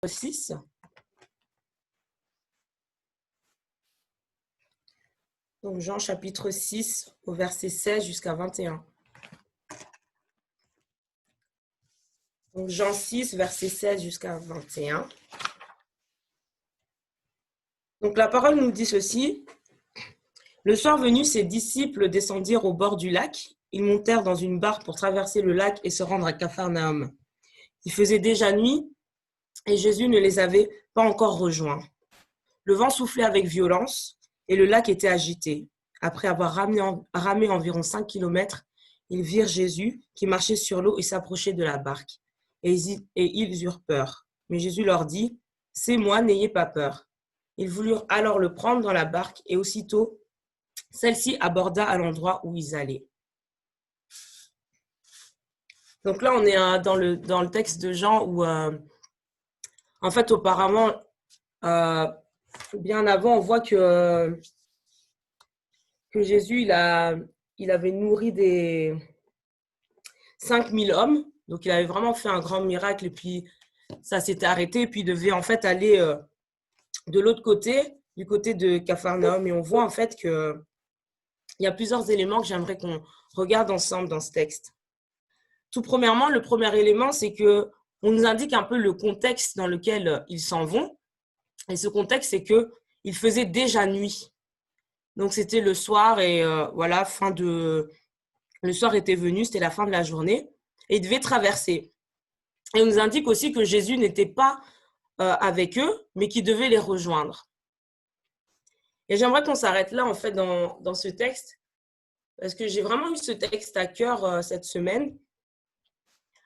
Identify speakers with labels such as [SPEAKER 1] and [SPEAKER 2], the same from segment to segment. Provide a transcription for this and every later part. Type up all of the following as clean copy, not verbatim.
[SPEAKER 1] 6. Donc Jean chapitre 6 au verset 16 jusqu'à 21. Donc Jean 6, verset 16 jusqu'à 21. Donc la parole nous dit ceci. Le soir venu, ses disciples descendirent au bord du lac. Ils montèrent dans une barque pour traverser le lac et se rendre à Capharnaüm. Il faisait déjà nuit et Jésus ne les avait pas encore rejoints. Le vent soufflait avec violence et le lac était agité. Après avoir ramé environ 5 kilomètres, ils virent Jésus qui marchait sur l'eau et s'approchait de la barque. Et ils eurent peur. Mais Jésus leur dit, « C'est moi, n'ayez pas peur. » Ils voulurent alors le prendre dans la barque et aussitôt, celle-ci aborda à l'endroit où ils allaient. Donc là, on est dans le texte de Jean où, en fait, auparavant, bien avant, on voit que Jésus, il avait nourri des 5000 hommes. Donc, il avait vraiment fait un grand miracle et puis ça s'était arrêté. Et puis, il devait en fait aller de l'autre côté, du côté de Capharnaüm. Et on voit en fait qu'il y a plusieurs éléments que j'aimerais qu'on regarde ensemble dans ce texte. Tout premièrement, le premier élément, c'est qu'on nous indique un peu le contexte dans lequel ils s'en vont. Et ce contexte, c'est qu'il faisait déjà nuit. Donc, c'était le soir et voilà, le soir était venu, c'était la fin de la journée et ils devaient traverser. Et on nous indique aussi que Jésus n'était pas avec eux, mais qu'il devait les rejoindre. Et j'aimerais qu'on s'arrête là, en fait, dans ce texte, parce que j'ai vraiment eu ce texte à cœur cette semaine.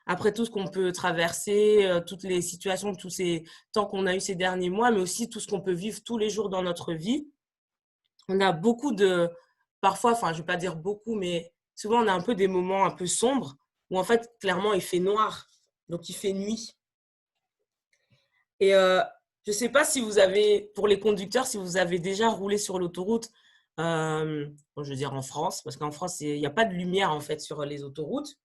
[SPEAKER 1] Après tout ce qu'on peut traverser, toutes les situations, tous ces temps qu'on a eu ces derniers mois, mais aussi tout ce qu'on peut vivre tous les jours dans notre vie. On a beaucoup parfois, enfin, je ne vais pas dire beaucoup, mais souvent, on a un peu des moments un peu sombres où, en fait, clairement, il fait noir. Donc, il fait nuit. Et je ne sais pas si vous avez, pour les conducteurs, si vous avez déjà roulé sur l'autoroute, je veux dire en France, parce qu'en France, il n'y a pas de lumière, en fait, sur les autoroutes.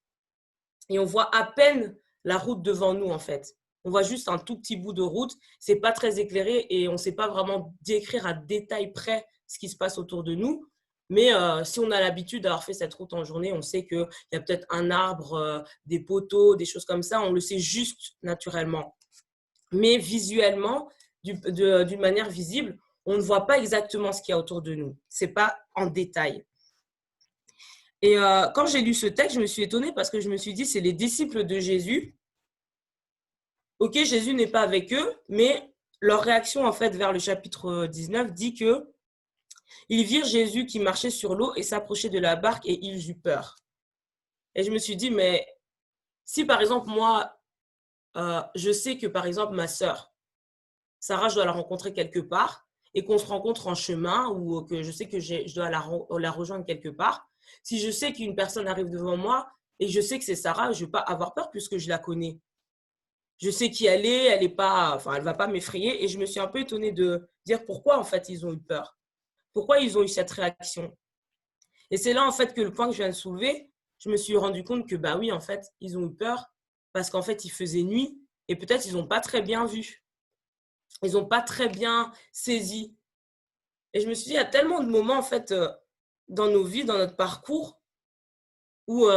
[SPEAKER 1] Et on voit à peine la route devant nous, en fait. On voit juste un tout petit bout de route. Ce n'est pas très éclairé et on ne sait pas vraiment décrire à détail près ce qui se passe autour de nous. Mais si on a l'habitude d'avoir fait cette route en journée, on sait qu'il y a peut-être un arbre, des poteaux, des choses comme ça. On le sait juste naturellement. Mais visuellement, d'une manière visible, on ne voit pas exactement ce qu'il y a autour de nous. Ce n'est pas en détail. Et quand j'ai lu ce texte, je me suis étonnée parce que je me suis dit, c'est les disciples de Jésus. Ok, Jésus n'est pas avec eux, mais leur réaction en fait vers le chapitre 19 dit que ils virent Jésus qui marchait sur l'eau et s'approchait de la barque et ils eurent peur. Et je me suis dit, mais si par exemple moi, je sais que par exemple ma sœur, Sarah, je dois la rencontrer quelque part et qu'on se rencontre en chemin ou que je sais que je dois la rejoindre quelque part, si je sais qu'une personne arrive devant moi et je sais que c'est Sarah, je ne vais pas avoir peur puisque je la connais. Je sais qui elle est pas, enfin, elle va pas m'effrayer. Et je me suis un peu étonnée de dire pourquoi, en fait, ils ont eu peur. Pourquoi ils ont eu cette réaction. Et c'est là, en fait, que le point que je viens de soulever, je me suis rendu compte que, bah oui, en fait, ils ont eu peur parce qu'en fait, il faisait nuit et peut-être ils n'ont pas très bien vu. Ils n'ont pas très bien saisi. Et je me suis dit, il y a tellement de moments, en fait, dans nos vies, dans notre parcours, où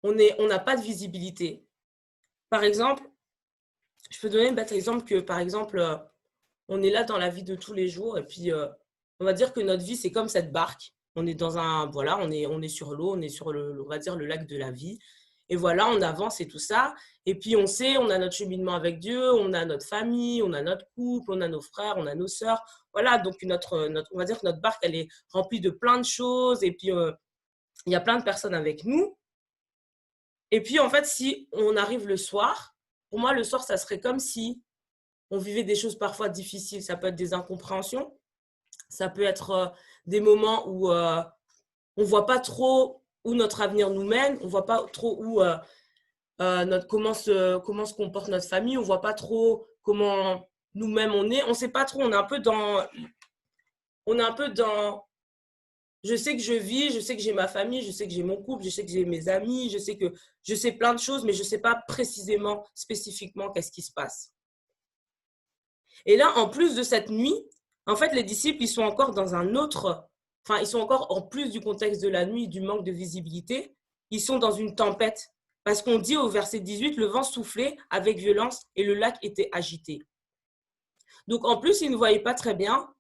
[SPEAKER 1] on n'a pas de visibilité. Par exemple, je peux donner un bête exemple que, par exemple, on est là dans la vie de tous les jours et puis on va dire que notre vie, c'est comme cette barque. On est dans voilà, on est sur l'eau, on est sur on va dire le lac de la vie. Et voilà, on avance et tout ça. Et puis on sait, on a notre cheminement avec Dieu, on a notre famille, on a notre couple, on a nos frères, on a nos sœurs. Voilà, donc on va dire que notre barque, elle est remplie de plein de choses. Et puis il y a plein de personnes avec nous. Et puis en fait, si on arrive le soir, pour moi, le soir, ça serait comme si on vivait des choses parfois difficiles. Ça peut être des incompréhensions. Ça peut être des moments où on ne voit pas trop où notre avenir nous mène. On ne voit pas trop où comment se comporte notre famille. On ne voit pas trop comment nous-mêmes on est. On ne sait pas trop. On est un peu dans je sais que je vis, je sais que j'ai ma famille, je sais que j'ai mon couple, je sais que j'ai mes amis, je sais plein de choses, mais je ne sais pas précisément, spécifiquement, qu'est-ce qui se passe. Et là, en plus de cette nuit, en fait, les disciples, ils sont encore dans un autre, enfin, ils sont encore, en plus du contexte de la nuit, du manque de visibilité, ils sont dans une tempête. Parce qu'on dit au verset 18, le vent soufflait avec violence et le lac était agité. Donc, en plus, ils ne voyaient pas très bien.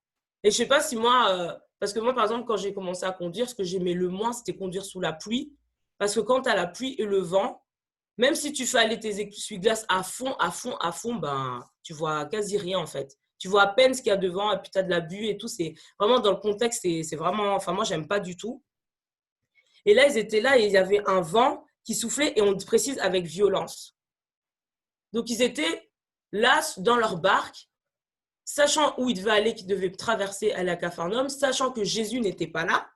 [SPEAKER 1] Et je ne sais pas si moi, parce que moi, par exemple, quand j'ai commencé à conduire, ce que j'aimais le moins, c'était conduire sous la pluie. Parce que quand tu as la pluie et le vent, même si tu fais aller tes essuie-glaces à fond, à fond, à fond, ben, tu vois quasi rien en fait. Tu vois à peine ce qu'il y a devant et puis tu as de la buée et tout. C'est vraiment dans le contexte, c'est vraiment, enfin moi, j'aime pas du tout. Et là, ils étaient là et il y avait un vent qui soufflait et on précise avec violence. Donc, ils étaient là dans leur barque, sachant où ils devaient aller, qu'ils devaient traverser à la Capharnaüm, sachant que Jésus n'était pas là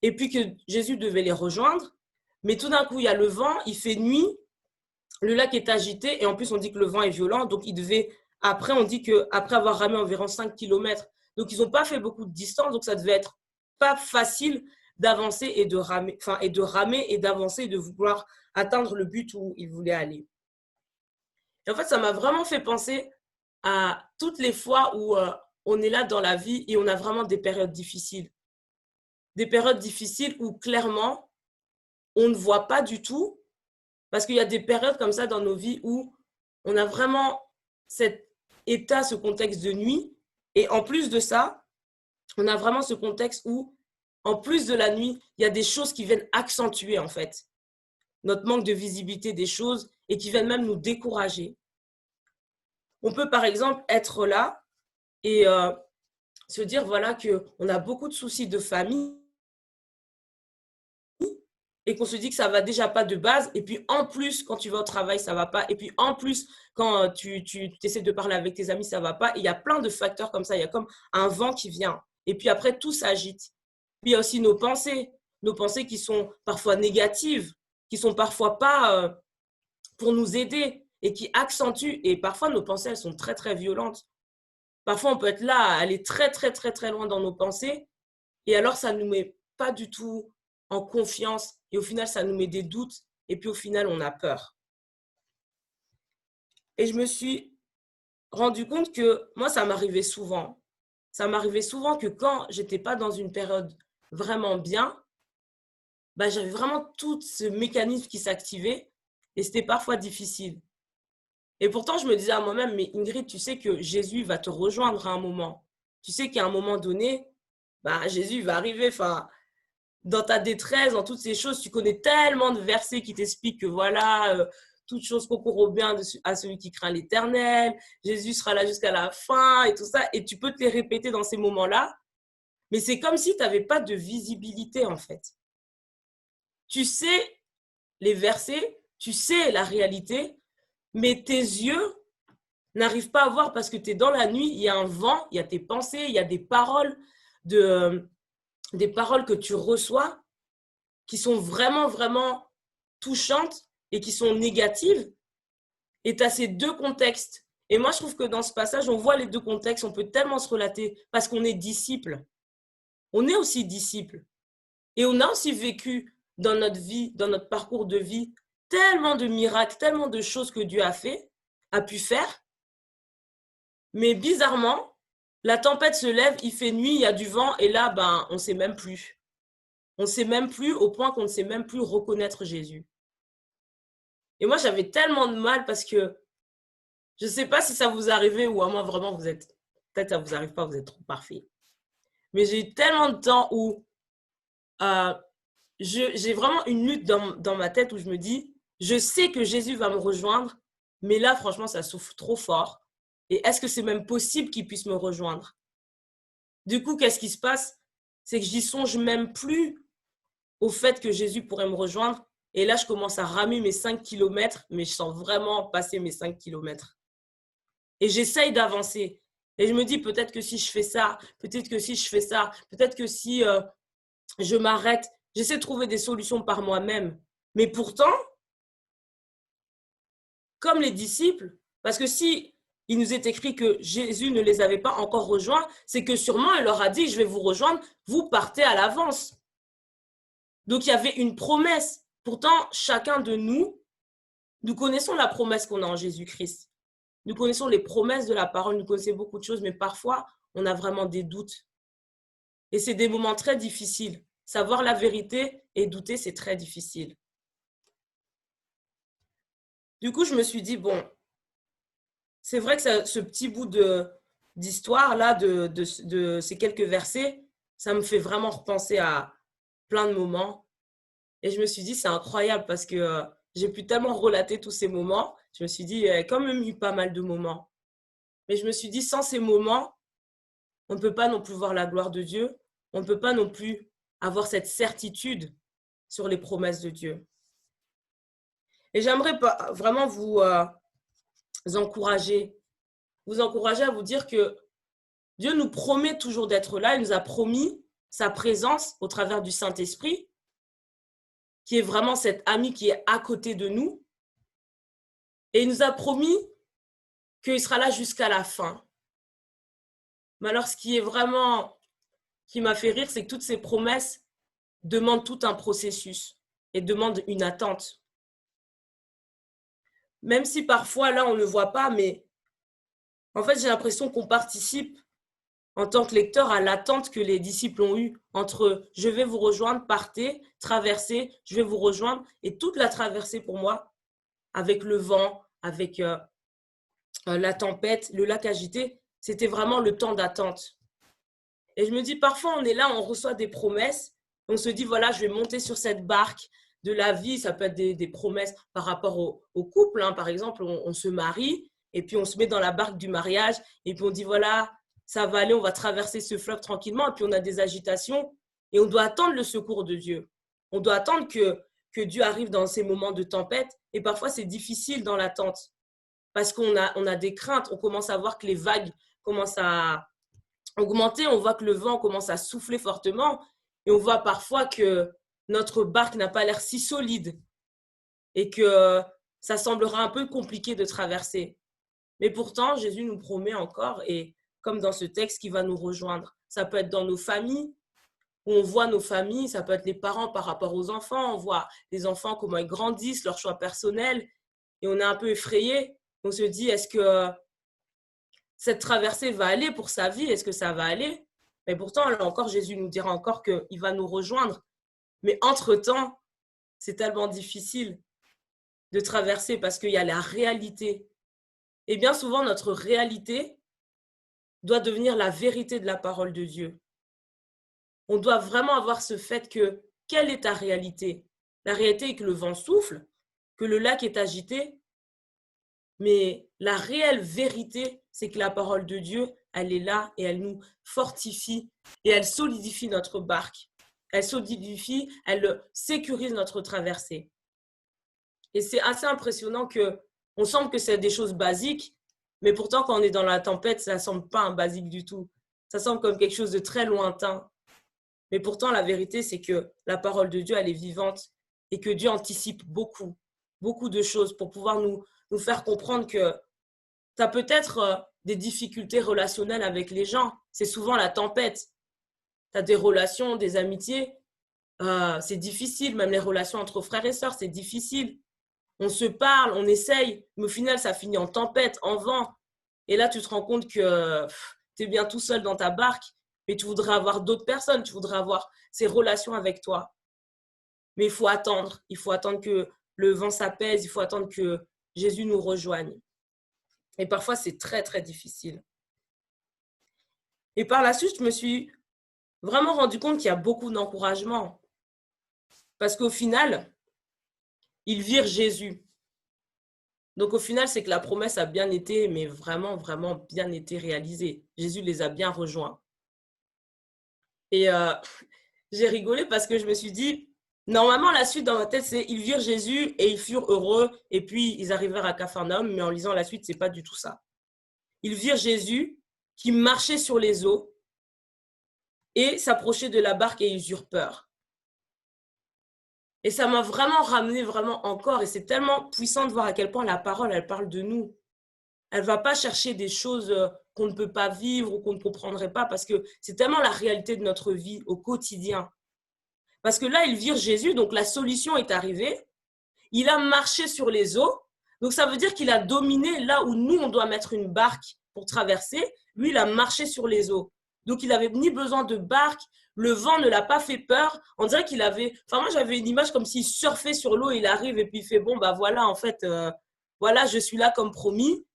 [SPEAKER 1] et puis que Jésus devait les rejoindre. Mais tout d'un coup, il y a le vent, il fait nuit. Le lac est agité et en plus on dit que le vent est violent, donc ils devaient, après on dit qu'après avoir ramé environ 5 kilomètres, donc ils n'ont pas fait beaucoup de distance, donc ça devait être pas facile d'avancer et de ramer, enfin et de ramer et d'avancer et de vouloir atteindre le but où ils voulaient aller. Et en fait ça m'a vraiment fait penser à toutes les fois où on est là dans la vie et on a vraiment des périodes difficiles. Des périodes difficiles où clairement on ne voit pas du tout. Parce qu'il y a des périodes comme ça dans nos vies où on a vraiment cet état, ce contexte de nuit. Et en plus de ça, on a vraiment ce contexte où, en plus de la nuit, il y a des choses qui viennent accentuer en fait notre manque de visibilité des choses et qui viennent même nous décourager. On peut par exemple être là et se dire voilà qu'on a beaucoup de soucis de famille et qu'on se dit que ça va déjà pas de base, et puis en plus, quand tu vas au travail, ça va pas, et puis en plus, quand tu essaies de parler avec tes amis, ça va pas, et il y a plein de facteurs comme ça, il y a comme un vent qui vient, et puis après, tout s'agite. Puis il y a aussi nos pensées qui sont parfois négatives, qui sont parfois pas pour nous aider, et qui accentuent, et parfois nos pensées, elles sont très, très violentes. Parfois, on peut être là, aller très, très, très, très loin dans nos pensées, et alors, ça ne nous met pas du tout en confiance. Et au final, ça nous met des doutes. Et puis au final, on a peur. Et je me suis rendu compte que moi, ça m'arrivait souvent. Ça m'arrivait souvent que quand j'étais pas dans une période vraiment bien, bah, j'avais vraiment tout ce mécanisme qui s'activait. Et c'était parfois difficile. Et pourtant, je me disais à moi-même, mais Ingrid, tu sais que Jésus va te rejoindre à un moment. Tu sais qu'à un moment donné, bah, Jésus va arriver. Enfin, dans ta détresse, dans toutes ces choses, tu connais tellement de versets qui t'expliquent que voilà, toute chose concourt au bien à celui qui craint l'Éternel, Jésus sera là jusqu'à la fin et tout ça, et tu peux te les répéter dans ces moments-là, mais c'est comme si tu n'avais pas de visibilité en fait. Tu sais les versets, tu sais la réalité, mais tes yeux n'arrivent pas à voir parce que tu es dans la nuit, il y a un vent, il y a tes pensées, il y a des paroles, des paroles que tu reçois qui sont vraiment, vraiment touchantes et qui sont négatives. Et tu as ces deux contextes. Et moi, je trouve que dans ce passage, on voit les deux contextes, on peut tellement se relater parce qu'on est disciple. On est aussi disciple. Et on a aussi vécu dans notre vie, dans notre parcours de vie, tellement de miracles, tellement de choses que Dieu a fait, a pu faire. Mais bizarrement, la tempête se lève, il fait nuit, il y a du vent, et là, ben, on ne sait même plus. On ne sait même plus au point qu'on ne sait même plus reconnaître Jésus. Et moi, j'avais tellement de mal parce que je ne sais pas si ça vous arrive ou à moi, vraiment, vous êtes. Peut-être que ça ne vous arrive pas, vous êtes trop parfait. Mais j'ai eu tellement de temps où euh, j'ai vraiment une lutte dans ma tête où je me dis, je sais que Jésus va me rejoindre, mais là, franchement, ça souffle trop fort. Et est-ce que c'est même possible qu'il puisse me rejoindre? Du coup, qu'est-ce qui se passe? C'est que j'y songe même plus au fait que Jésus pourrait me rejoindre. Et là, je commence à ramer mes 5 kilomètres, mais je sens vraiment passer mes 5 kilomètres. Et j'essaye d'avancer. Et je me dis, peut-être que si je fais ça, peut-être que si je fais ça, peut-être que si je m'arrête, j'essaie de trouver des solutions par moi-même. Mais pourtant, comme les disciples, parce que si il nous est écrit que Jésus ne les avait pas encore rejoints, c'est que sûrement il leur a dit, je vais vous rejoindre, vous partez à l'avance. Donc il y avait une promesse. Pourtant, chacun de nous, nous connaissons la promesse qu'on a en Jésus-Christ. Nous connaissons les promesses de la parole, nous connaissons beaucoup de choses, mais parfois, on a vraiment des doutes. Et c'est des moments très difficiles. Savoir la vérité et douter, c'est très difficile. Du coup, je me suis dit, bon, c'est vrai que ce petit bout d'histoire-là, de ces quelques versets, ça me fait vraiment repenser à plein de moments. Et je me suis dit, c'est incroyable parce que j'ai pu tellement relater tous ces moments. Je me suis dit, il y a quand même eu pas mal de moments. Mais je me suis dit, sans ces moments, on ne peut pas non plus voir la gloire de Dieu. On ne peut pas non plus avoir cette certitude sur les promesses de Dieu. Et j'aimerais vraiment vous encourager à vous dire que Dieu nous promet toujours d'être là. Il nous a promis sa présence au travers du Saint-Esprit, qui est vraiment cet ami qui est à côté de nous. Et il nous a promis qu'il sera là jusqu'à la fin. Mais alors, ce qui m'a fait rire, c'est que toutes ces promesses demandent tout un processus et demandent une attente. Même si parfois, là, on ne le voit pas, mais en fait, j'ai l'impression qu'on participe en tant que lecteur à l'attente que les disciples ont eue entre je vais vous rejoindre, partez, traversez, je vais vous rejoindre. Et toute la traversée pour moi, avec le vent, avec la tempête, le lac agité, c'était vraiment le temps d'attente. Et je me dis, parfois, on est là, on reçoit des promesses, on se dit, voilà, je vais monter sur cette barque de la vie. Ça peut être des promesses par rapport au couple. Hein. Par exemple, on se marie et puis on se met dans la barque du mariage et puis on dit, voilà, ça va aller, on va traverser ce fleuve tranquillement. Et puis on a des agitations et on doit attendre le secours de Dieu. On doit attendre que Dieu arrive dans ces moments de tempête. Et parfois, c'est difficile dans l'attente parce qu'on a des craintes. On commence à voir que les vagues commencent à augmenter. On voit que le vent commence à souffler fortement. Et on voit parfois que notre barque n'a pas l'air si solide et que ça semblera un peu compliqué de traverser. Mais pourtant, Jésus nous promet encore, et comme dans ce texte, qu'il va nous rejoindre. Ça peut être dans nos familles, où on voit nos familles, ça peut être les parents par rapport aux enfants, on voit les enfants, comment ils grandissent, leurs choix personnels, et on est un peu effrayé. On se dit, est-ce que cette traversée va aller pour sa vie? Est-ce que ça va aller? Mais pourtant, là encore, Jésus nous dira encore qu'il va nous rejoindre. Mais entre-temps, c'est tellement difficile de traverser parce qu'il y a la réalité. Et bien souvent, notre réalité doit devenir la vérité de la parole de Dieu. On doit vraiment avoir ce fait que, quelle est ta réalité? La réalité est que le vent souffle, que le lac est agité, mais la réelle vérité, c'est que la parole de Dieu, elle est là et elle nous fortifie et elle solidifie notre barque. Elle solidifie, elle sécurise notre traversée. Et c'est assez impressionnant qu'on semble que c'est des choses basiques, mais pourtant, quand on est dans la tempête, ça ne semble pas un basique du tout. Ça semble comme quelque chose de très lointain. Mais pourtant, la vérité, c'est que la parole de Dieu, elle est vivante et que Dieu anticipe beaucoup, beaucoup de choses pour pouvoir nous faire comprendre que tu as peut-être des difficultés relationnelles avec les gens. C'est souvent la tempête. Tu as des relations, des amitiés. C'est difficile, même les relations entre frères et sœurs, c'est difficile. On se parle, on essaye, mais au final, ça finit en tempête, en vent. Et là, tu te rends compte que tu es bien tout seul dans ta barque, mais tu voudrais avoir d'autres personnes, tu voudrais avoir ces relations avec toi. Mais il faut attendre que le vent s'apaise, il faut attendre que Jésus nous rejoigne. Et parfois, c'est très, très difficile. Et par la suite, je me suis vraiment rendu compte qu'il y a beaucoup d'encouragement. Parce qu'au final, ils virent Jésus. Donc au final, c'est que la promesse a bien été, mais vraiment, vraiment bien été réalisée. Jésus les a bien rejoints. Et j'ai rigolé parce que je me suis dit, normalement, la suite dans ma tête, c'est ils virent Jésus et ils furent heureux, et puis ils arrivèrent à Capharnaüm, mais en lisant la suite, c'est pas du tout ça. Ils virent Jésus qui marchait sur les eaux et s'approchait de la barque et ils eurent peur. Et ça m'a vraiment ramené vraiment encore, et c'est tellement puissant de voir à quel point la parole, elle parle de nous. Elle ne va pas chercher des choses qu'on ne peut pas vivre ou qu'on ne comprendrait pas parce que c'est tellement la réalité de notre vie au quotidien. Parce que là, ils virent Jésus, donc la solution est arrivée. Il a marché sur les eaux. Donc ça veut dire qu'il a dominé là où nous, on doit mettre une barque pour traverser. Lui, il a marché sur les eaux. Donc il n'avait ni besoin de barque. Le vent ne l'a pas fait peur. On dirait qu'il avait... Enfin, moi, j'avais une image comme s'il surfait sur l'eau. Il arrive et puis il fait, bon, bah voilà, en fait, voilà, je suis là comme promis.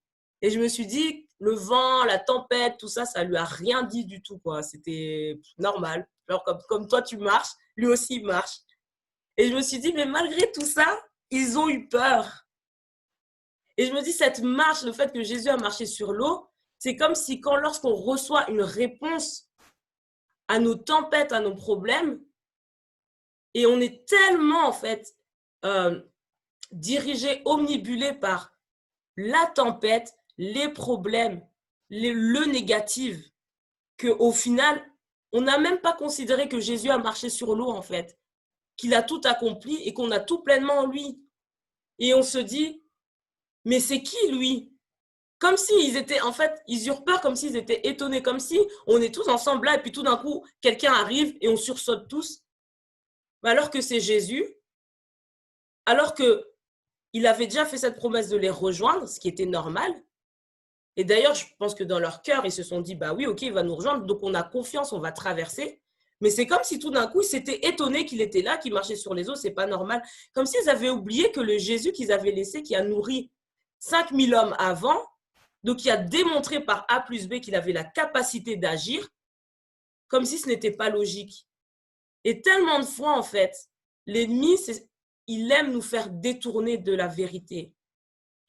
[SPEAKER 1] Et je me suis dit, le vent, la tempête, tout ça, ça lui a rien dit du tout, quoi. C'était normal. Genre, comme toi, tu marches, lui aussi, il marche. Et je me suis dit, mais malgré tout ça, ils ont eu peur. Et je me dis, cette marche, le fait que Jésus a marché sur l'eau, c'est comme si lorsqu'on reçoit une réponse à nos tempêtes, à nos problèmes, et on est tellement, en fait, dirigé, omnibulé par la tempête, les problèmes, le négatif, qu'au final, on n'a même pas considéré que Jésus a marché sur l'eau, en fait, qu'il a tout accompli et qu'on a tout pleinement en lui. Et on se dit, mais c'est qui lui? Comme s'ils étaient, en fait, ils eurent peur, comme s'ils étaient étonnés, comme si on est tous ensemble là, et puis tout d'un coup, quelqu'un arrive et on sursaute tous. Alors que c'est Jésus, alors qu'il avait déjà fait cette promesse de les rejoindre, ce qui était normal. Et d'ailleurs, je pense que dans leur cœur, ils se sont dit, bah oui, ok, il va nous rejoindre, donc on a confiance, on va traverser. Mais c'est comme si tout d'un coup, ils s'étaient étonnés qu'il était là, qu'il marchait sur les eaux, c'est pas normal. Comme s'ils avaient oublié que le Jésus qu'ils avaient laissé, qui a nourri 5000 hommes avant, donc qui a démontré par A plus B qu'il avait la capacité d'agir, comme si ce n'était pas logique. Et tellement de fois, en fait, l'ennemi, il aime nous faire détourner de la vérité.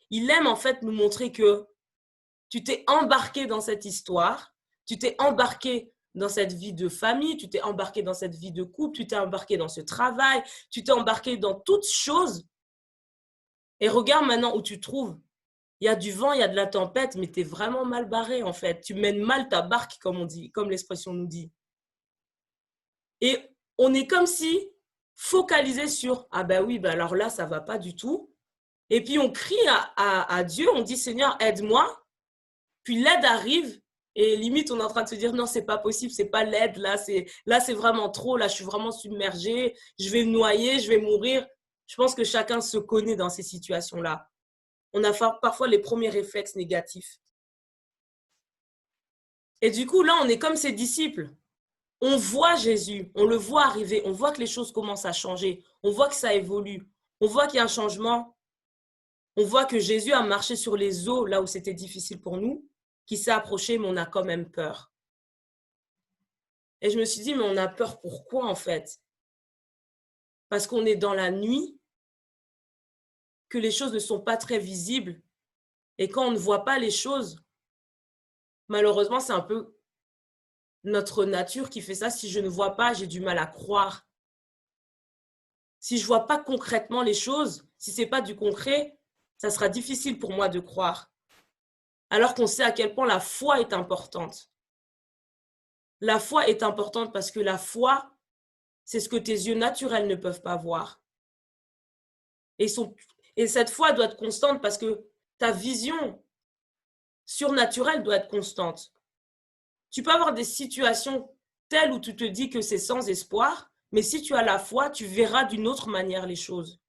[SPEAKER 1] Il aime en fait nous montrer que tu t'es embarqué dans cette histoire, tu t'es embarqué dans cette vie de famille, tu t'es embarqué dans cette vie de couple, tu t'es embarqué dans ce travail, tu t'es embarqué dans toutes choses. Et regarde maintenant où tu te trouves. Il y a du vent, il y a de la tempête, mais tu es vraiment mal barré en fait. Tu mènes mal ta barque, comme on dit, comme l'expression nous dit. Et on est comme si focalisé sur ah ben oui, ben alors là, ça va pas du tout. Et puis on crie à Dieu, on dit Seigneur, aide-moi. Puis l'aide arrive et limite on est en train de se dire non, c'est pas possible, c'est pas l'aide, là c'est vraiment trop, là je suis vraiment submergée, je vais me noyer, je vais mourir. Je pense que chacun se connaît dans ces situations-là. On a parfois les premiers réflexes négatifs. Et du coup, là, on est comme ses disciples. On voit Jésus, on le voit arriver, on voit que les choses commencent à changer, on voit que ça évolue, on voit qu'il y a un changement, on voit que Jésus a marché sur les eaux là où c'était difficile pour nous, qui s'est approché, mais on a quand même peur. Et je me suis dit, mais on a peur pourquoi en fait? Parce qu'on est dans la nuit, que les choses ne sont pas très visibles, et quand on ne voit pas les choses, malheureusement, c'est un peu notre nature qui fait ça. Si je ne vois pas, j'ai du mal à croire. Si je ne vois pas concrètement les choses, si ce n'est pas du concret, ça sera difficile pour moi de croire. Alors qu'on sait à quel point la foi est importante. La foi est importante parce que la foi, c'est ce que tes yeux naturels ne peuvent pas voir. Et cette foi doit être constante parce que ta vision surnaturelle doit être constante. Tu peux avoir des situations telles où tu te dis que c'est sans espoir, mais si tu as la foi, tu verras d'une autre manière les choses.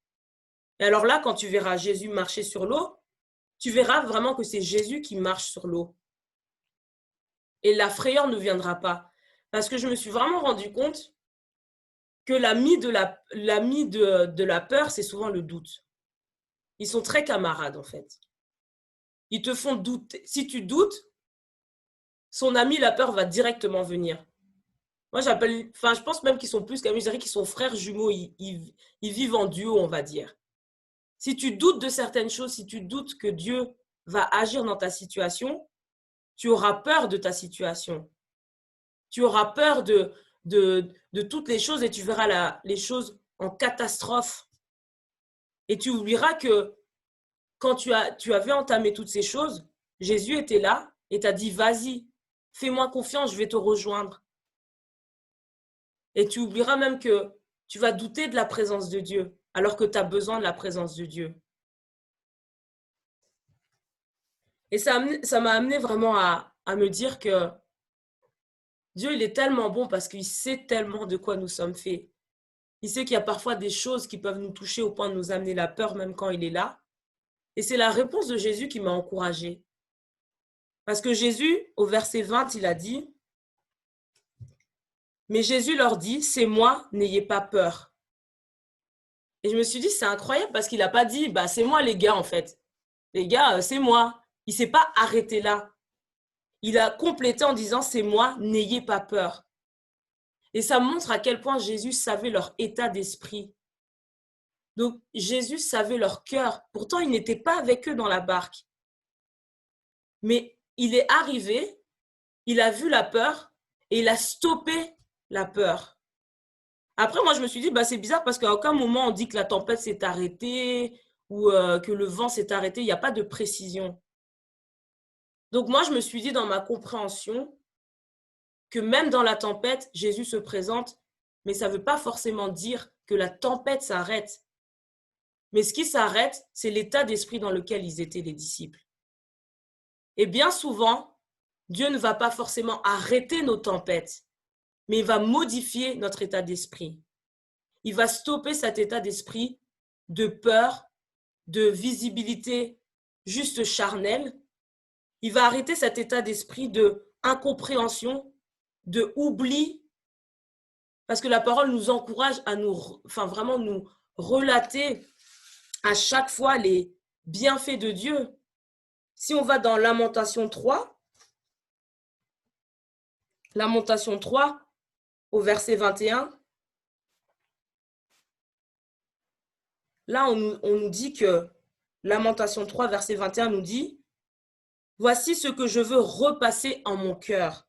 [SPEAKER 1] Et alors là, quand tu verras Jésus marcher sur l'eau, tu verras vraiment que c'est Jésus qui marche sur l'eau. Et la frayeur ne viendra pas. Parce que je me suis vraiment rendu compte que l'ami de la peur, c'est souvent le doute. Ils sont très camarades, en fait. Ils te font douter. Si tu doutes, son ami, la peur, va directement venir. Moi, je pense même qu'ils sont plus qu'amis, je dirais qu'ils sont frères jumeaux, ils vivent en duo, on va dire. Si tu doutes de certaines choses, si tu doutes que Dieu va agir dans ta situation, tu auras peur de ta situation. Tu auras peur de toutes les choses et tu verras les choses en catastrophe. Et tu oublieras que quand tu avais entamé toutes ces choses, Jésus était là et t'a dit, vas-y, fais-moi confiance, je vais te rejoindre. Et tu oublieras même que tu vas douter de la présence de Dieu alors que tu as besoin de la présence de Dieu. Et ça m'a amené vraiment à me dire que Dieu, il est tellement bon parce qu'il sait tellement de quoi nous sommes faits. Il sait qu'il y a parfois des choses qui peuvent nous toucher au point de nous amener la peur, même quand il est là. Et c'est la réponse de Jésus qui m'a encouragée. Parce que Jésus, au verset 20, il a dit, « Mais Jésus leur dit, c'est moi, n'ayez pas peur. » Et je me suis dit, c'est incroyable parce qu'il n'a pas dit, bah, c'est moi les gars en fait. Les gars, c'est moi. Il ne s'est pas arrêté là. Il a complété en disant, c'est moi, n'ayez pas peur. Et ça montre à quel point Jésus savait leur état d'esprit. Donc, Jésus savait leur cœur. Pourtant, il n'était pas avec eux dans la barque. Mais il est arrivé, il a vu la peur et il a stoppé la peur. Après, moi, je me suis dit, bah, c'est bizarre parce qu'à aucun moment on dit que la tempête s'est arrêtée ou que le vent s'est arrêté. Il n'y a pas de précision. Donc, moi, je me suis dit dans ma compréhension que même dans la tempête, Jésus se présente, mais ça ne veut pas forcément dire que la tempête s'arrête. Mais ce qui s'arrête, c'est l'état d'esprit dans lequel ils étaient, les disciples. Et bien souvent, Dieu ne va pas forcément arrêter nos tempêtes, mais il va modifier notre état d'esprit. Il va stopper cet état d'esprit de peur, de visibilité juste charnelle. Il va arrêter cet état d'esprit de incompréhension, de oubli, parce que la parole nous encourage à vraiment nous relater à chaque fois les bienfaits de Dieu. Si on va dans Lamentation 3, au verset 21, là on nous dit que Lamentation 3, verset 21 nous dit « Voici ce que je veux repasser en mon cœur,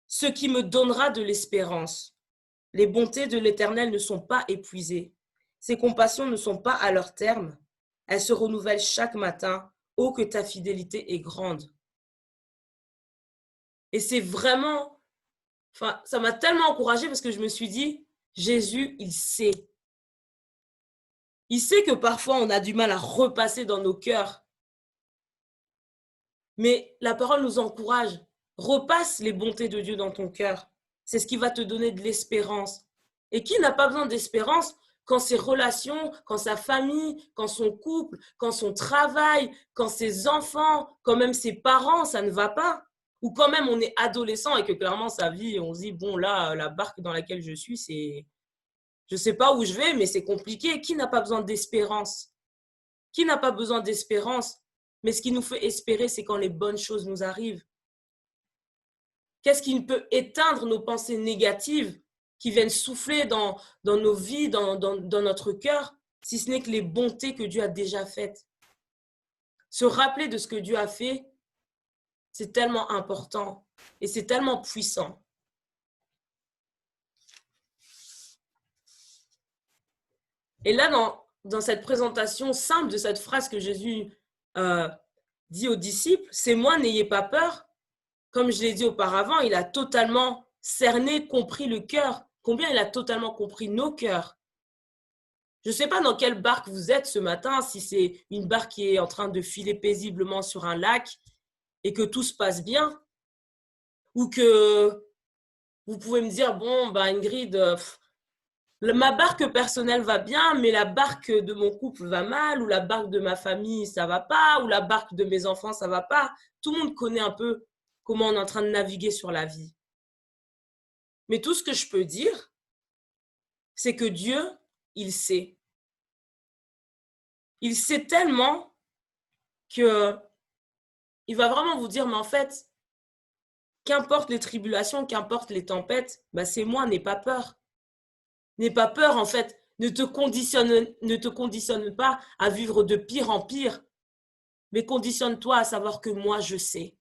[SPEAKER 1] ce qui me donnera de l'espérance. Les bontés de l'Éternel ne sont pas épuisées, ses compassions ne sont pas à leur terme, elles se renouvellent chaque matin. Oh, que ta fidélité est grande. » Et c'est vraiment, ça m'a tellement encouragée parce que je me suis dit, Jésus, il sait. Il sait que parfois on a du mal à repasser dans nos cœurs. Mais la parole nous encourage. Repasse les bontés de Dieu dans ton cœur. C'est ce qui va te donner de l'espérance. Et qui n'a pas besoin d'espérance quand ses relations, quand sa famille, quand son couple, quand son travail, quand ses enfants, quand même ses parents, ça ne va pas? Ou quand même on est adolescent et que clairement sa vie, on se dit, bon là, la barque dans laquelle je suis, je ne sais pas où je vais, mais c'est compliqué. Qui n'a pas besoin d'espérance? Qui n'a pas besoin d'espérance? Mais ce qui nous fait espérer, c'est quand les bonnes choses nous arrivent. Qu'est-ce qui peut éteindre nos pensées négatives qui viennent souffler dans nos vies, dans notre cœur, si ce n'est que les bontés que Dieu a déjà faites? Se rappeler de ce que Dieu a fait, c'est tellement important et c'est tellement puissant. Et là, dans cette présentation simple de cette phrase que Jésus dit aux disciples, « C'est moi, n'ayez pas peur », comme je l'ai dit auparavant, il a totalement cerné, compris le cœur. Combien il a totalement compris nos cœurs. Je ne sais pas dans quelle barque vous êtes ce matin, si c'est une barque qui est en train de filer paisiblement sur un lac et que tout se passe bien, ou que vous pouvez me dire, bon, bah Ingrid, ma barque personnelle va bien, mais la barque de mon couple va mal, ou la barque de ma famille, ça va pas, ou la barque de mes enfants, ça va pas. Tout le monde connaît un peu comment on est en train de naviguer sur la vie. Mais tout ce que je peux dire, c'est que Dieu, il sait. Il sait tellement que il va vraiment vous dire, mais en fait, qu'importe les tribulations, qu'importe les tempêtes, bah c'est moi, n'aie pas peur. N'aie pas peur, en fait. Ne te conditionne pas à vivre de pire en pire, mais conditionne-toi à savoir que moi, je sais.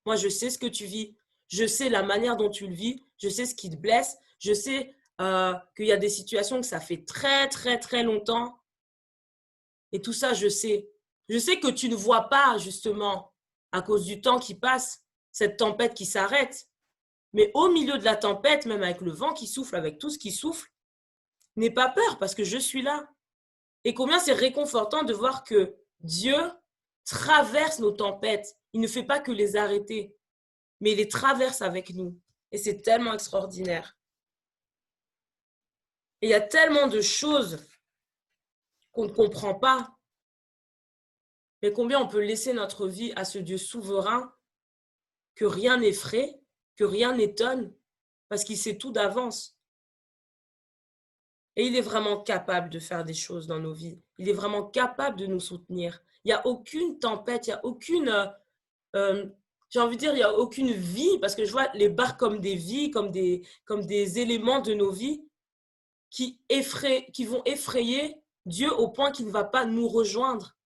[SPEAKER 1] Moi, je sais ce que tu vis. Je sais la manière dont tu le vis. Je sais ce qui te blesse. Je sais qu'il y a des situations que ça fait très, très, très longtemps. Et tout ça, je sais. Je sais que tu ne vois pas, justement, à cause du temps qui passe, cette tempête qui s'arrête. Mais au milieu de la tempête, même avec le vent qui souffle, avec tout ce qui souffle, n'aie pas peur parce que je suis là. Et combien c'est réconfortant de voir que Dieu traverse nos tempêtes. Il ne fait pas que les arrêter, mais il les traverse avec nous. Et c'est tellement extraordinaire. Et il y a tellement de choses qu'on ne comprend pas. Mais combien on peut laisser notre vie à ce Dieu souverain que rien n'effraie, que rien n'étonne, parce qu'il sait tout d'avance. Et il est vraiment capable de faire des choses dans nos vies. Il est vraiment capable de nous soutenir. Il n'y a aucune tempête, il n'y a aucune, j'ai envie de dire, il n'y a aucune vie, parce que je vois les barques comme des vies, comme des éléments de nos vies qui vont effrayer Dieu au point qu'il ne va pas nous rejoindre.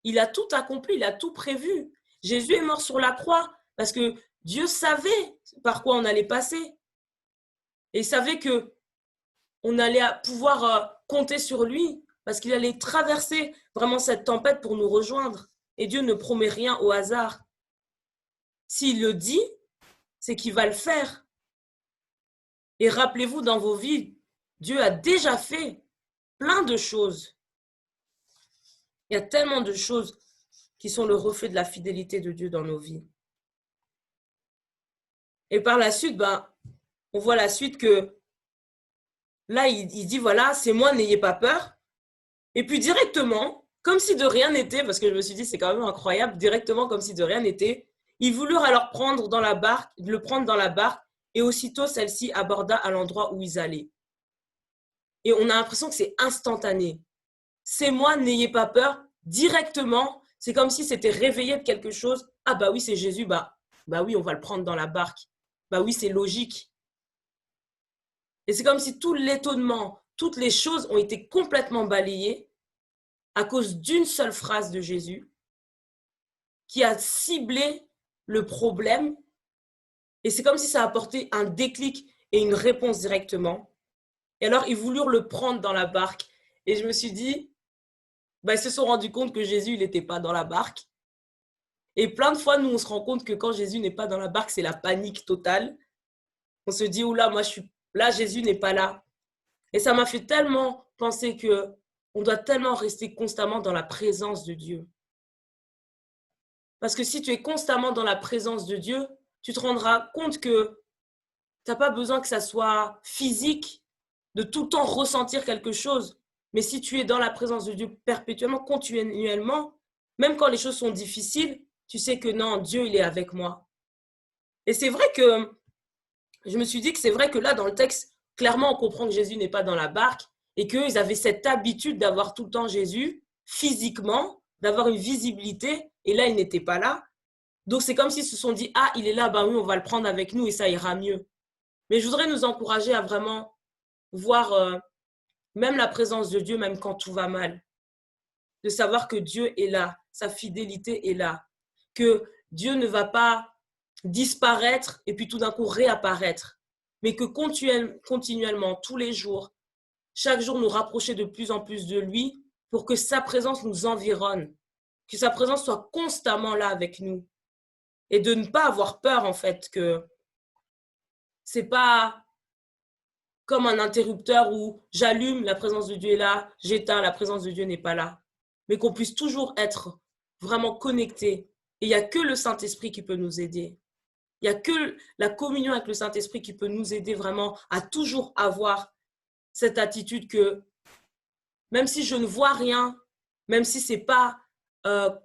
[SPEAKER 1] Il a tout accompli, il a tout prévu. Jésus est mort sur la croix parce que Dieu savait par quoi on allait passer. Et il savait que on allait pouvoir compter sur lui parce qu'il allait traverser vraiment cette tempête pour nous rejoindre. Et Dieu ne promet rien au hasard. S'il le dit, c'est qu'il va le faire. Et rappelez-vous, dans vos vies, Dieu a déjà fait plein de choses. Il y a tellement de choses qui sont le reflet de la fidélité de Dieu dans nos vies. Et par la suite, on voit la suite que là, il dit, voilà, c'est moi, n'ayez pas peur. Et puis directement, comme si de rien n'était, parce que je me suis dit, c'est quand même incroyable, directement comme si de rien n'était, ils voulurent alors le prendre dans la barque, et aussitôt celle-ci aborda à l'endroit où ils allaient. Et on a l'impression que c'est instantané. C'est moi, n'ayez pas peur, directement, c'est comme si c'était réveillé de quelque chose. Ah bah oui, c'est Jésus, bah oui, on va le prendre dans la barque. Bah oui, c'est logique. Et c'est comme si tout l'étonnement, toutes les choses ont été complètement balayées à cause d'une seule phrase de Jésus qui a ciblé le problème. Et c'est comme si ça a apporté un déclic et une réponse directement. Et alors, ils voulurent le prendre dans la barque. Et je me suis dit, ils se sont rendus compte que Jésus, il n'était pas dans la barque. Et plein de fois, nous, on se rend compte que quand Jésus n'est pas dans la barque, c'est la panique totale. On se dit, oula, moi, je suis là, Jésus n'est pas là. Et ça m'a fait tellement penser que on doit tellement rester constamment dans la présence de Dieu. Parce que si tu es constamment dans la présence de Dieu, tu te rendras compte que tu n'as pas besoin que ça soit physique, de tout le temps ressentir quelque chose. Mais si tu es dans la présence de Dieu perpétuellement, continuellement, même quand les choses sont difficiles, tu sais que non, Dieu, il est avec moi. Et c'est vrai que je me suis dit que c'est vrai que là, dans le texte, clairement, on comprend que Jésus n'est pas dans la barque et qu'ils avaient cette habitude d'avoir tout le temps Jésus physiquement, d'avoir une visibilité, et là, il n'était pas là. Donc, c'est comme s'ils se sont dit, ah, il est là, oui, on va le prendre avec nous et ça ira mieux. Mais je voudrais nous encourager à vraiment voir même la présence de Dieu, même quand tout va mal. De savoir que Dieu est là, sa fidélité est là, que Dieu ne va pas disparaître et puis tout d'un coup réapparaître, mais que continuellement, tous les jours, chaque jour nous rapprocher de plus en plus de lui pour que sa présence nous environne, que sa présence soit constamment là avec nous et de ne pas avoir peur en fait que c'est pas comme un interrupteur où j'allume, la présence de Dieu est là, j'éteins, la présence de Dieu n'est pas là, mais qu'on puisse toujours être vraiment connecté. Et il n'y a que le Saint-Esprit qui peut nous aider. Il n'y a que la communion avec le Saint-Esprit qui peut nous aider vraiment à toujours avoir cette attitude que même si je ne vois rien, même si ce n'est pas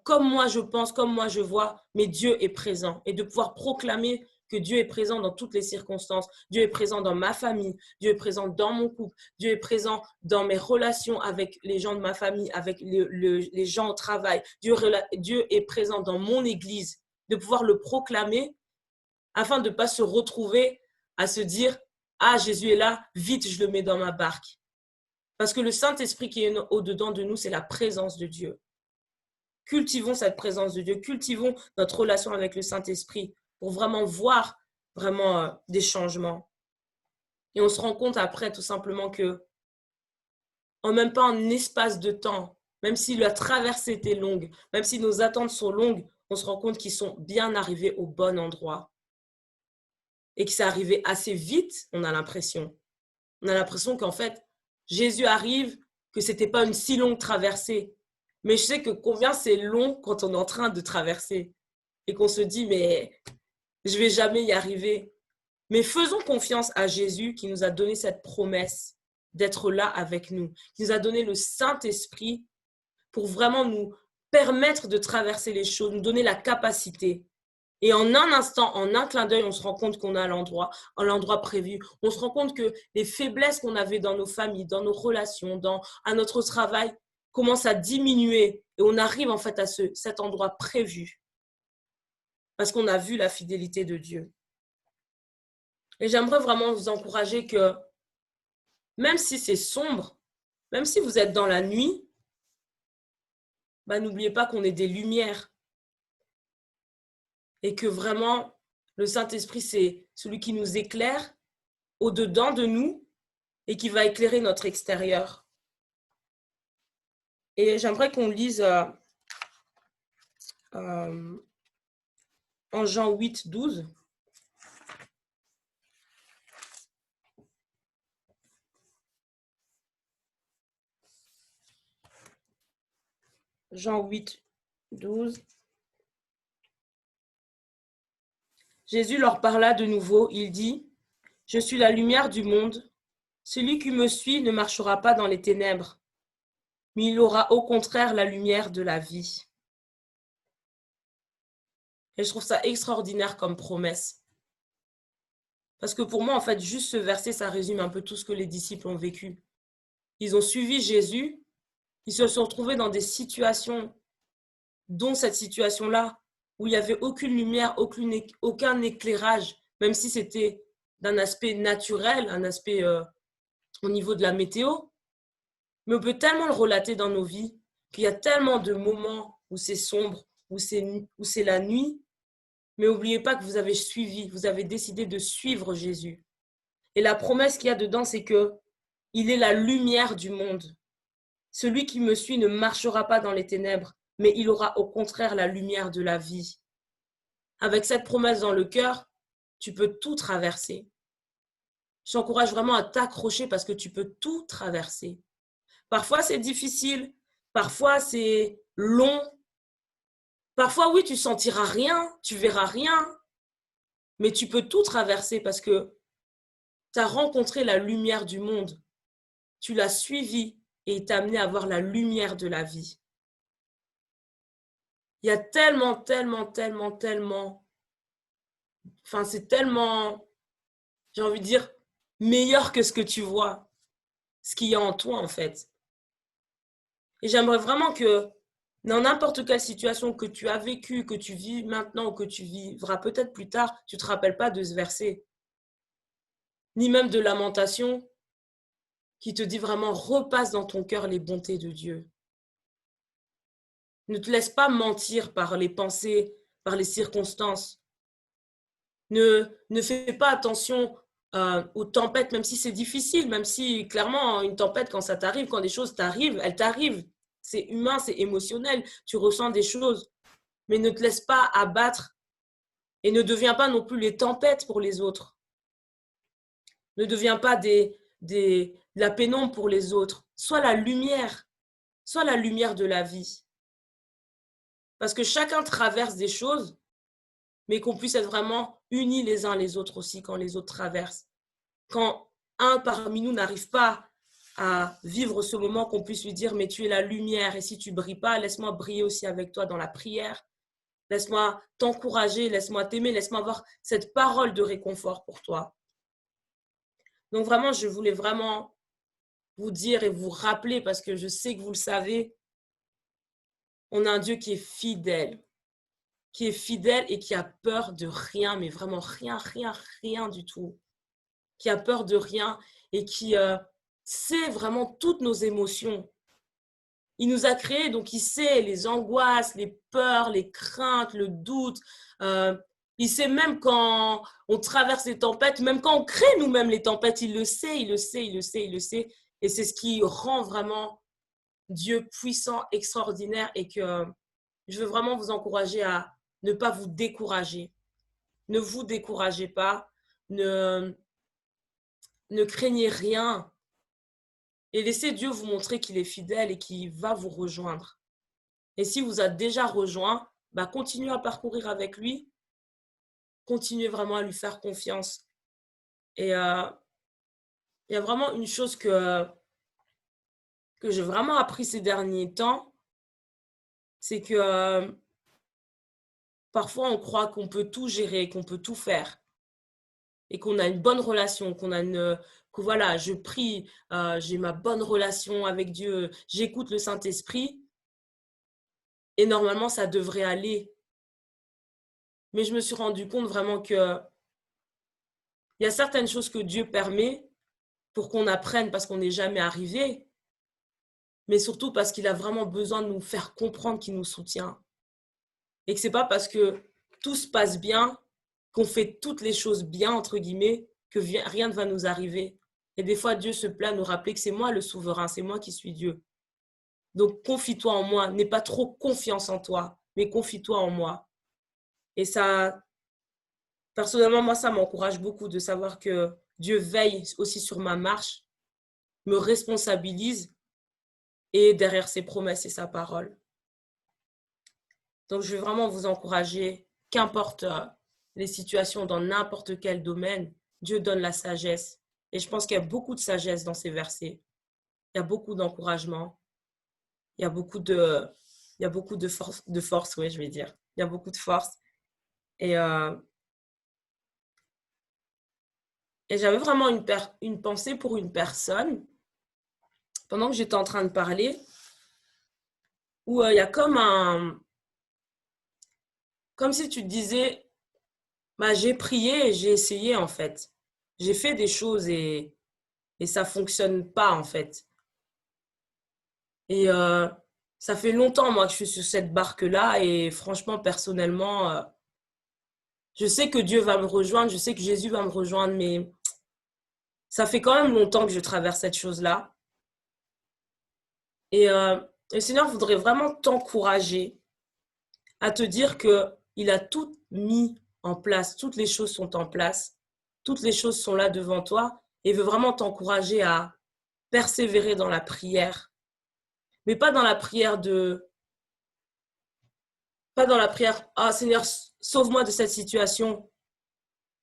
[SPEAKER 1] comme moi je pense, comme moi je vois, mais Dieu est présent. Et de pouvoir proclamer que Dieu est présent dans toutes les circonstances. Dieu est présent dans ma famille, Dieu est présent dans mon couple, Dieu est présent dans mes relations avec les gens de ma famille, avec les gens au travail. Dieu est présent dans mon église. De pouvoir le proclamer afin de ne pas se retrouver à se dire « Ah, Jésus est là, vite, je le mets dans ma barque. » Parce que le Saint-Esprit qui est au-dedans de nous, c'est la présence de Dieu. Cultivons cette présence de Dieu, cultivons notre relation avec le Saint-Esprit pour vraiment voir des changements. Et on se rend compte après tout simplement que en même pas un espace de temps, même si la traversée était longue, même si nos attentes sont longues, on se rend compte qu'ils sont bien arrivés au bon endroit. Et que c'est arrivé assez vite, on a l'impression. On a l'impression qu'en fait, Jésus arrive, que ce n'était pas une si longue traversée. Mais je sais que combien c'est long quand on est en train de traverser. et qu'on se dit, mais je vais jamais y arriver. Mais faisons confiance à Jésus qui nous a donné cette promesse d'être là avec nous, qui nous a donné le Saint-Esprit pour vraiment nous permettre de traverser les choses, nous donner la capacité. Et en un instant, en un clin d'œil, on se rend compte qu'on a l'endroit prévu. On se rend compte que les faiblesses qu'on avait dans nos familles, dans nos relations, à notre travail, commencent à diminuer. Et on arrive en fait à cet endroit prévu. Parce qu'on a vu la fidélité de Dieu. Et j'aimerais vraiment vous encourager que même si c'est sombre, même si vous êtes dans la nuit, n'oubliez pas qu'on est des lumières. Et que vraiment, le Saint-Esprit, c'est celui qui nous éclaire au-dedans de nous et qui va éclairer notre extérieur. Et j'aimerais qu'on lise en Jean 8, 12. Jean 8, 12. Jésus leur parla de nouveau. Il dit, « Je suis la lumière du monde. Celui qui me suit ne marchera pas dans les ténèbres, mais il aura au contraire la lumière de la vie. » Et je trouve ça extraordinaire comme promesse. Parce que pour moi, en fait, juste ce verset, ça résume un peu tout ce que les disciples ont vécu. Ils ont suivi Jésus, ils se sont retrouvés dans des situations, dont cette situation-là, où il n'y avait aucune lumière, aucun éclairage, même si c'était d'un aspect naturel, un aspect au niveau de la météo. Mais on peut tellement le relater dans nos vies qu'il y a tellement de moments où c'est sombre, où c'est la nuit. Mais n'oubliez pas que vous avez décidé de suivre Jésus. Et la promesse qu'il y a dedans, c'est que il est la lumière du monde. Celui qui me suit ne marchera pas dans les ténèbres, mais il aura au contraire la lumière de la vie. Avec cette promesse dans le cœur, tu peux tout traverser. Je t'encourage vraiment à t'accrocher parce que tu peux tout traverser. Parfois, c'est difficile. Parfois, c'est long. Parfois, oui, tu sentiras rien, tu verras rien. Mais tu peux tout traverser parce que tu as rencontré la lumière du monde. Tu l'as suivi et il t'a amené à voir la lumière de la vie. Il y a tellement, enfin, c'est tellement, j'ai envie de dire, meilleur que ce que tu vois, ce qu'il y a en toi, en fait. Et j'aimerais vraiment que dans n'importe quelle situation que tu as vécue, que tu vis maintenant ou que tu vivras peut-être plus tard, tu ne te rappelles pas de ce verset, ni même de Lamentation, qui te dit vraiment repasse dans ton cœur les bontés de Dieu. Ne te laisse pas mentir par les pensées, par les circonstances. Ne fais pas attention aux tempêtes, même si c'est difficile, même si clairement une tempête, quand ça t'arrive, quand des choses t'arrivent, elles t'arrivent. C'est humain, c'est émotionnel, tu ressens des choses. Mais ne te laisse pas abattre et ne deviens pas non plus les tempêtes pour les autres. Ne deviens pas la pénombre pour les autres. Sois la lumière de la vie. Parce que chacun traverse des choses, mais qu'on puisse être vraiment unis les uns les autres aussi quand les autres traversent. Quand un parmi nous n'arrive pas à vivre ce moment, qu'on puisse lui dire, mais tu es la lumière et si tu ne brilles pas, laisse-moi briller aussi avec toi dans la prière. Laisse-moi t'encourager, laisse-moi t'aimer, laisse-moi avoir cette parole de réconfort pour toi. Donc vraiment, je voulais vraiment vous dire et vous rappeler, parce que je sais que vous le savez, on a un Dieu qui est fidèle et qui a peur de rien, mais vraiment rien, rien, rien du tout. Qui a peur de rien et qui sait vraiment toutes nos émotions. Il nous a créés, donc il sait les angoisses, les peurs, les craintes, le doute. Il sait même quand on traverse les tempêtes, même quand on crée nous-mêmes les tempêtes, il le sait, il le sait, il le sait, il le sait. Et c'est ce qui rend vraiment Dieu puissant, extraordinaire, et que je veux vraiment vous encourager à ne pas vous décourager. Ne vous découragez pas, ne craignez rien et laissez Dieu vous montrer qu'il est fidèle et qu'il va vous rejoindre. Et si vous a déjà rejoint, continuez à parcourir avec lui, continuez vraiment à lui faire confiance. Et il y a vraiment une chose que j'ai vraiment appris ces derniers temps, c'est que parfois on croit qu'on peut tout gérer, qu'on peut tout faire et qu'on a une bonne relation, que voilà, je prie, j'ai ma bonne relation avec Dieu, j'écoute le Saint-Esprit et normalement ça devrait aller. Mais je me suis rendu compte vraiment que il y a certaines choses que Dieu permet pour qu'on apprenne parce qu'on n'est jamais arrivé, mais surtout parce qu'il a vraiment besoin de nous faire comprendre qu'il nous soutient. Et que c'est pas parce que tout se passe bien, qu'on fait toutes les choses bien, entre guillemets, que rien ne va nous arriver. Et des fois, Dieu se plaît à nous rappeler que c'est moi le souverain, c'est moi qui suis Dieu. Donc, confie-toi en moi. N'aie pas trop confiance en toi, mais confie-toi en moi. Et ça, personnellement, moi, ça m'encourage beaucoup de savoir que Dieu veille aussi sur ma marche, me responsabilise et derrière ses promesses et sa parole. Donc, je vais vraiment vous encourager, qu'importe les situations dans n'importe quel domaine, Dieu donne la sagesse. Et je pense qu'il y a beaucoup de sagesse dans ces versets. Il y a beaucoup d'encouragement. Il y a beaucoup de force, oui, je vais dire. Il y a beaucoup de force. Et, et j'avais vraiment une pensée pour une personne pendant que j'étais en train de parler, où il y a comme si tu te disais, j'ai prié et j'ai essayé en fait. J'ai fait des choses et ça fonctionne pas en fait. Et ça fait longtemps moi que je suis sur cette barque-là et franchement personnellement, je sais que Dieu va me rejoindre, je sais que Jésus va me rejoindre, mais ça fait quand même longtemps que je traverse cette chose-là. Et le Seigneur voudrait vraiment t'encourager à te dire que il a tout mis en place, toutes les choses sont en place, toutes les choses sont là devant toi et veut vraiment t'encourager à persévérer dans la prière, mais pas dans la prière ah Seigneur, sauve-moi de cette situation,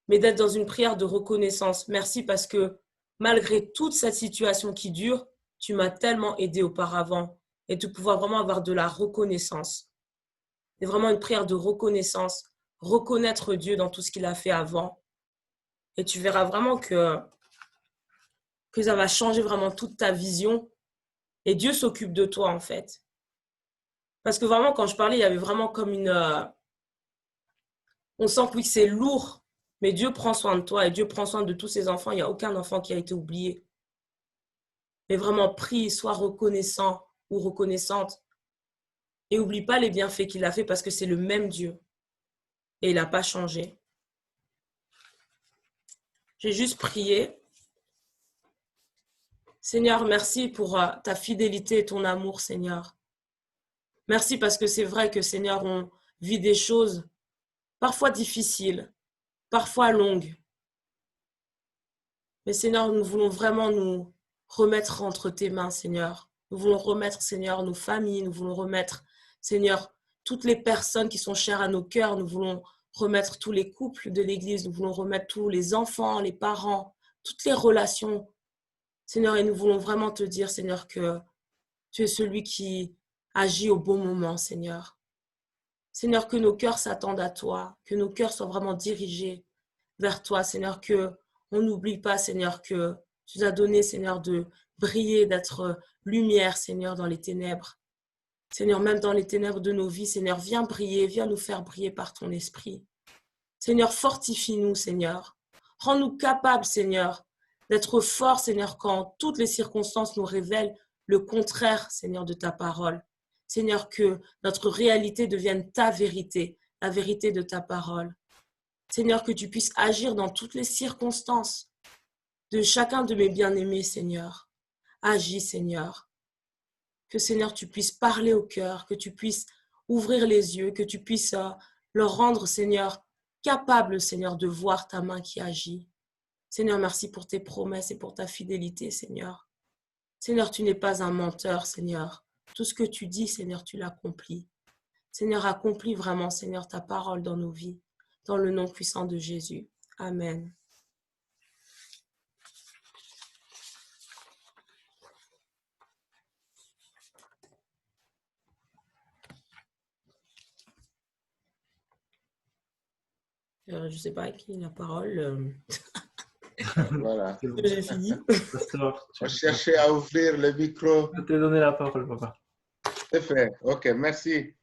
[SPEAKER 1] mais d'être dans une prière de reconnaissance. Merci parce que malgré toute cette situation qui dure, tu m'as tellement aidé auparavant et de pouvoir vraiment avoir de la reconnaissance. C'est vraiment une prière de reconnaissance, reconnaître Dieu dans tout ce qu'il a fait avant. Et tu verras vraiment que ça va changer vraiment toute ta vision. Et Dieu s'occupe de toi, en fait. Parce que vraiment, quand je parlais, il y avait vraiment comme on sent que oui, c'est lourd, mais Dieu prend soin de toi et Dieu prend soin de tous ses enfants. Il n'y a aucun enfant qui a été oublié. Mais vraiment, prie, sois reconnaissant ou reconnaissante. Et oublie pas les bienfaits qu'il a fait parce que c'est le même Dieu. Et il n'a pas changé. J'ai juste prié. Seigneur, merci pour ta fidélité et ton amour, Seigneur. Merci parce que c'est vrai que, Seigneur, on vit des choses parfois difficiles, parfois longues. Mais Seigneur, nous voulons vraiment nous remettre entre tes mains, Seigneur. Nous voulons remettre, Seigneur, nos familles. Nous voulons remettre, Seigneur, toutes les personnes qui sont chères à nos cœurs. Nous voulons remettre tous les couples de l'Église. Nous voulons remettre tous les enfants, les parents, toutes les relations. Seigneur, et nous voulons vraiment te dire, Seigneur, que tu es celui qui agit au bon moment, Seigneur. Seigneur, que nos cœurs s'attendent à toi, que nos cœurs soient vraiment dirigés vers toi, Seigneur, que on n'oublie pas, Seigneur, que tu nous as donné, Seigneur, de briller, d'être lumière, Seigneur, dans les ténèbres. Seigneur, même dans les ténèbres de nos vies, Seigneur, viens briller, viens nous faire briller par ton esprit. Seigneur, fortifie-nous, Seigneur. Rends-nous capables, Seigneur, d'être forts, Seigneur, quand toutes les circonstances nous révèlent le contraire, Seigneur, de ta parole. Seigneur, que notre réalité devienne ta vérité, la vérité de ta parole. Seigneur, que tu puisses agir dans toutes les circonstances de chacun de mes bien-aimés, Seigneur. Agis, Seigneur. Que, Seigneur, tu puisses parler au cœur, que tu puisses ouvrir les yeux, que tu puisses leur rendre, Seigneur, capable, Seigneur, de voir ta main qui agit. Seigneur, merci pour tes promesses et pour ta fidélité, Seigneur. Seigneur, tu n'es pas un menteur, Seigneur. Tout ce que tu dis, Seigneur, tu l'accomplis. Seigneur, accomplis vraiment, Seigneur, ta parole dans nos vies, dans le nom puissant de Jésus. Amen. Je ne sais pas à qui la parole.
[SPEAKER 2] Voilà.
[SPEAKER 1] J'ai fini.
[SPEAKER 2] On cherchait à ouvrir le micro.
[SPEAKER 3] Je vais te donner la parole, papa.
[SPEAKER 2] C'est fait. OK, merci.